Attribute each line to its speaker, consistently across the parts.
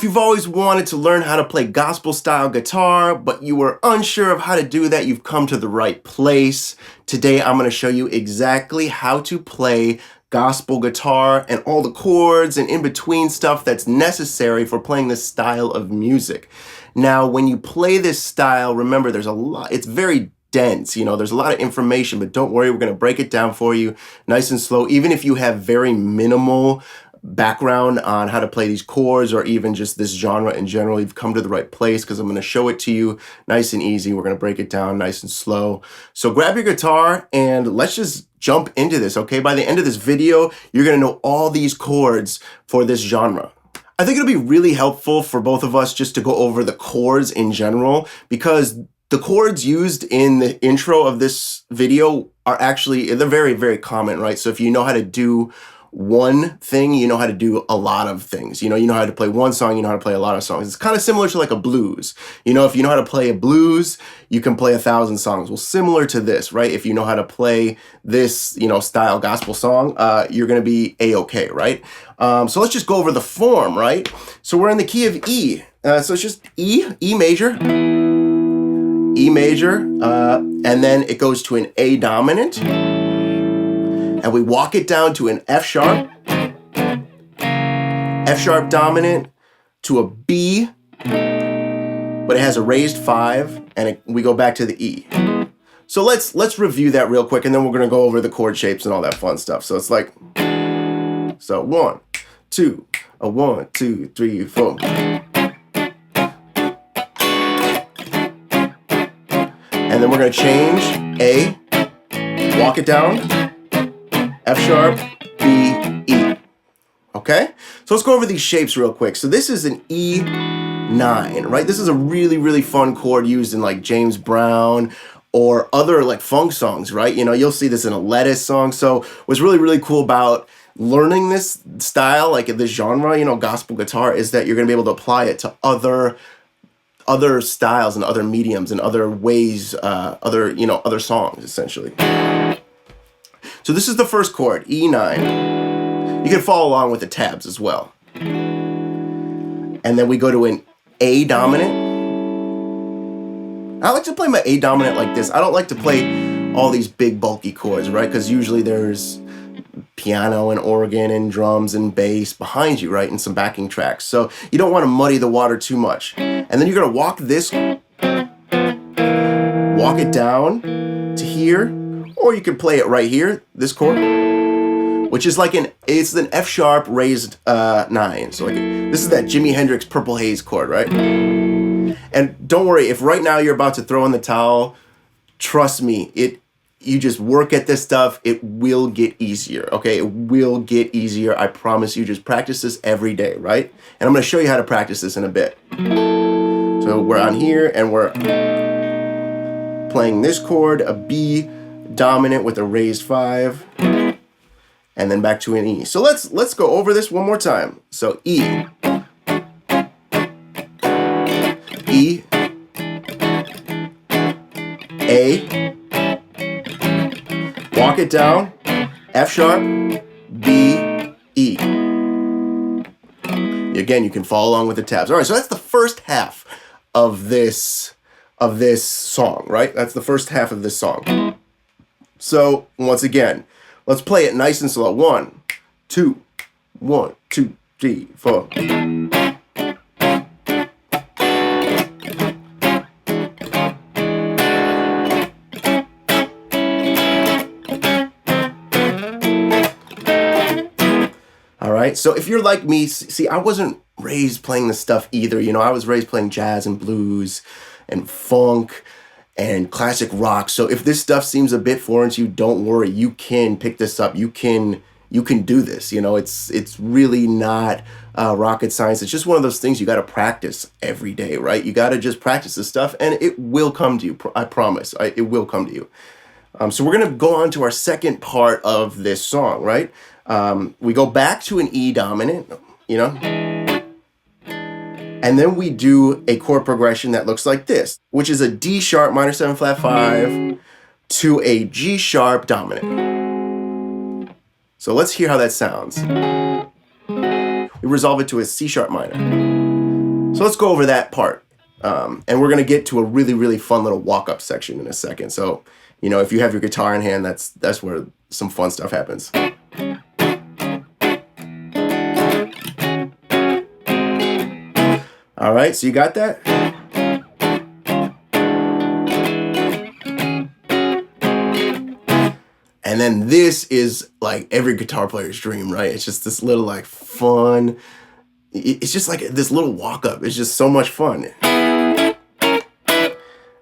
Speaker 1: you've always wanted to learn how to play gospel style guitar, but you were unsure of how to do that, you've come to the right place. Today, I'm going to show you exactly how to play gospel guitar and all the chords and in-between stuff that's necessary for playing this style of music. Now, when you play this style, remember there's a lot, it's very dense, there's a lot of information, but don't worry, we're going to break it down for you nice and slow. Even if you have very minimal background on how to play these chords or even just this genre in general, you've come to the right place because I'm going to show it to you nice and easy. We're going to break it down nice and slow. So grab your guitar and let's just jump into this, okay? By the end of this video, you're going to know all these chords for this genre. I think it'll be really helpful for both of us just to go over the chords in general, because the chords used in the intro of this video are actually, they're very, very common, right? So if you know how to do one thing, you know how to do a lot of things. You know how to play one song, you know how to play a lot of songs. It's kind of similar to like a blues. If you know how to play a blues, you can play 1,000 songs. Well, similar to this, right? If you know how to play this, style gospel song, you're going to be A-okay, right? So let's just go over the form, right? So we're in the key of E. So it's just E major, E major, and then it goes to an A dominant. And we walk it down to an F sharp dominant, to a B, but it has a raised 5, and we go back to the E. So let's review that real quick, and then we're gonna go over the chord shapes and all that fun stuff. So it's like, 1, 2, 1, 2, 3, 4. And then we're gonna change A, walk it down, F sharp, B, E. Okay? So let's go over these shapes real quick. So this is an E9, right? This is a really, really fun chord used in like James Brown or other like funk songs, right? You'll see this in a Lettuce song. So what's really, really cool about learning this style, like this genre, gospel guitar, is that you're gonna be able to apply it to other styles and other mediums and other ways, other songs, essentially. So this is the first chord, E9. You can follow along with the tabs as well. And then we go to an A dominant. I like to play my A dominant like this. I don't like to play all these big bulky chords, right? Because usually there's piano and organ and drums and bass behind you, right? And some backing tracks. So you don't want to muddy the water too much. And then you're going to walk it down to here. Or you could play it right here, this chord, which is like it's an F sharp raised 9. So like this is that Jimi Hendrix Purple Haze chord, right? And don't worry, if right now you're about to throw in the towel, trust me, you just work at this stuff, it will get easier, okay? It will get easier, I promise you. Just practice this every day, right? And I'm gonna show you how to practice this in a bit. So we're on here and we're playing this chord, a B dominant with a raised 5, and then back to an E. So let's go over this one more time. So E, E, A, walk it down, F sharp, B, E. Again, you can follow along with the tabs. All right, so that's the first half of this song, right? That's the first half of this song. So once again, let's play it nice and slow. 1, 2, 1, 2, 3, 4. All right, so if you're like me, see, I wasn't raised playing this stuff either. I was raised playing jazz and blues and funk and classic rock. So if this stuff seems a bit foreign to you, don't worry. You can pick this up. You can do this. It's really not rocket science. It's just one of those things you got to practice every day, right? You got to just practice this stuff, and it will come to you. I promise. It will come to you. So we're gonna go on to our second part of this song, right? We go back to an E dominant, and then we do a chord progression that looks like this, which is a D sharp minor 7 flat 5 to a G sharp dominant. So let's hear how that sounds. We resolve it to a C sharp minor. So let's go over that part. And we're gonna get to a really, really fun little walk-up section in a second. So, you know, if you have your guitar in hand, that's where some fun stuff happens. All right, so you got that? And then this is like every guitar player's dream, right? It's just this little like fun, it's just like this little walk up. It's just so much fun.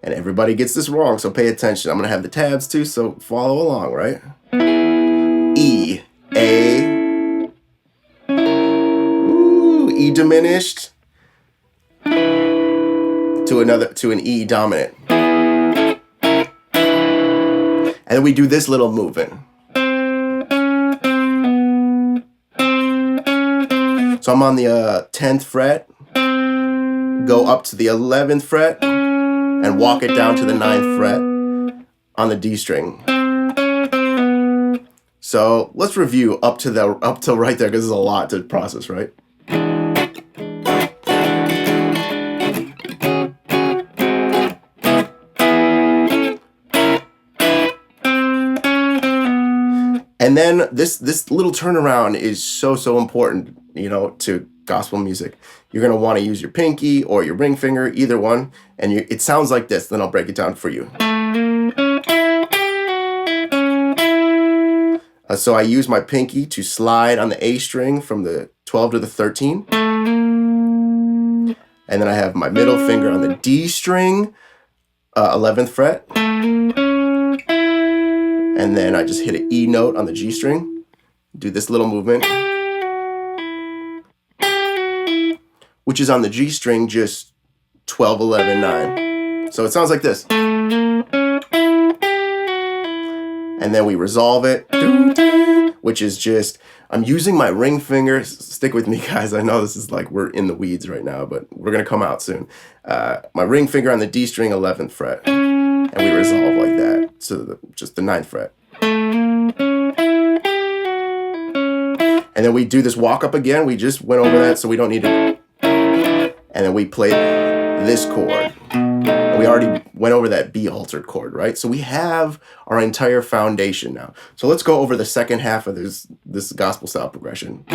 Speaker 1: And everybody gets this wrong, so pay attention. I'm gonna have the tabs too, so follow along, right? E, A, ooh, E diminished, to an E dominant. And then we do this little movement. So I'm on the 10th fret, go up to the 11th fret, and walk it down to the 9th fret on the D string. So let's review up to right there, because there's a lot to process, right? And then this little turnaround is so important, you know, to gospel music. You're gonna want to use your pinky or your ring finger, either one, and it sounds like this. Then I'll break it down for you. So I use my pinky to slide on the A string from the 12 to the 13. And then I have my middle finger on the D string, 11th fret. And then I just hit an E note on the G string, do this little movement, which is on the G string, just 12, 11, 9. So it sounds like this. And then we resolve it, which is just, I'm using my ring finger. Stick with me, guys. I know this is like, we're in the weeds right now, but we're gonna come out soon. My ring finger on the D string, 11th fret. And we resolve like that, so just the 9th fret. And then we do this walk up again. We just went over that, so we don't need to. And then we play this chord. And we already went over that B altered chord, right? So we have our entire foundation now. So let's go over the second half of this gospel style progression.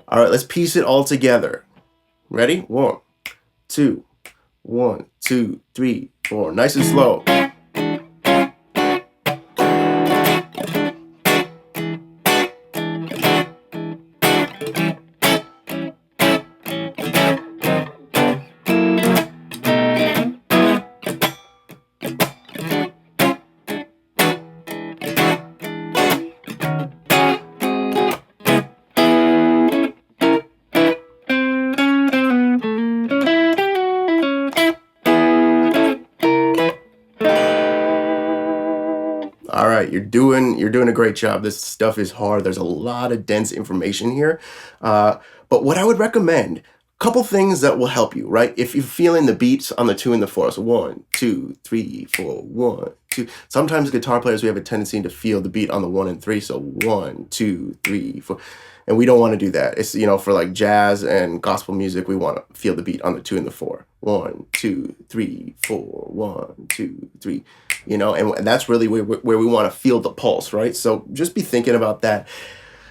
Speaker 1: All right, let's piece it all together. Ready? 1, 2, 1, 2, 3, 4. Nice and slow. All right, you're doing a great job. This stuff is hard. There's a lot of dense information here. But what I would recommend, a couple things that will help you, right? If you're feeling the beats on the 2 and the 4, so 1, 2, 3, 4, 1, 2. Sometimes guitar players, we have a tendency to feel the beat on the 1 and 3, so 1, 2, 3, 4. And we don't want to do that. It's, you know, for like jazz and gospel music, we want to feel the beat on the 2 and the 4. 1, 2, 3, 4, 1, 2, 3. You know, and that's really where we want to feel the pulse, right? So just be thinking about that.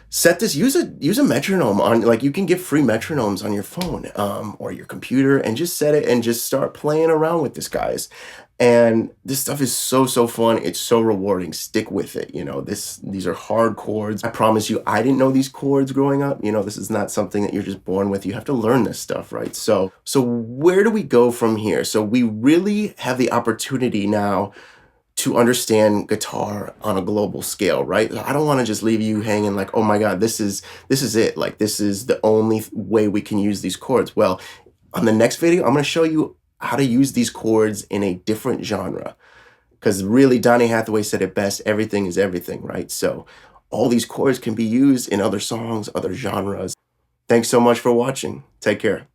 Speaker 1: Set this, use a metronome on, like, you can get free metronomes on your phone or your computer, and just set it and just start playing around with this, guys. And this stuff is so fun. It's so rewarding. Stick with it. You know, these are hard chords. I promise you, I didn't know these chords growing up. You know, this is not something that you're just born with. You have to learn this stuff, right? So where do we go from here? So we really have the opportunity now to understand guitar on a global scale, right? I don't want to just leave you hanging like, oh my God, this is it. Like, this is the only way we can use these chords. Well, on the next video, I'm going to show you how to use these chords in a different genre. Because really, Donny Hathaway said it best, everything is everything, right? So all these chords can be used in other songs, other genres. Thanks so much for watching. Take care.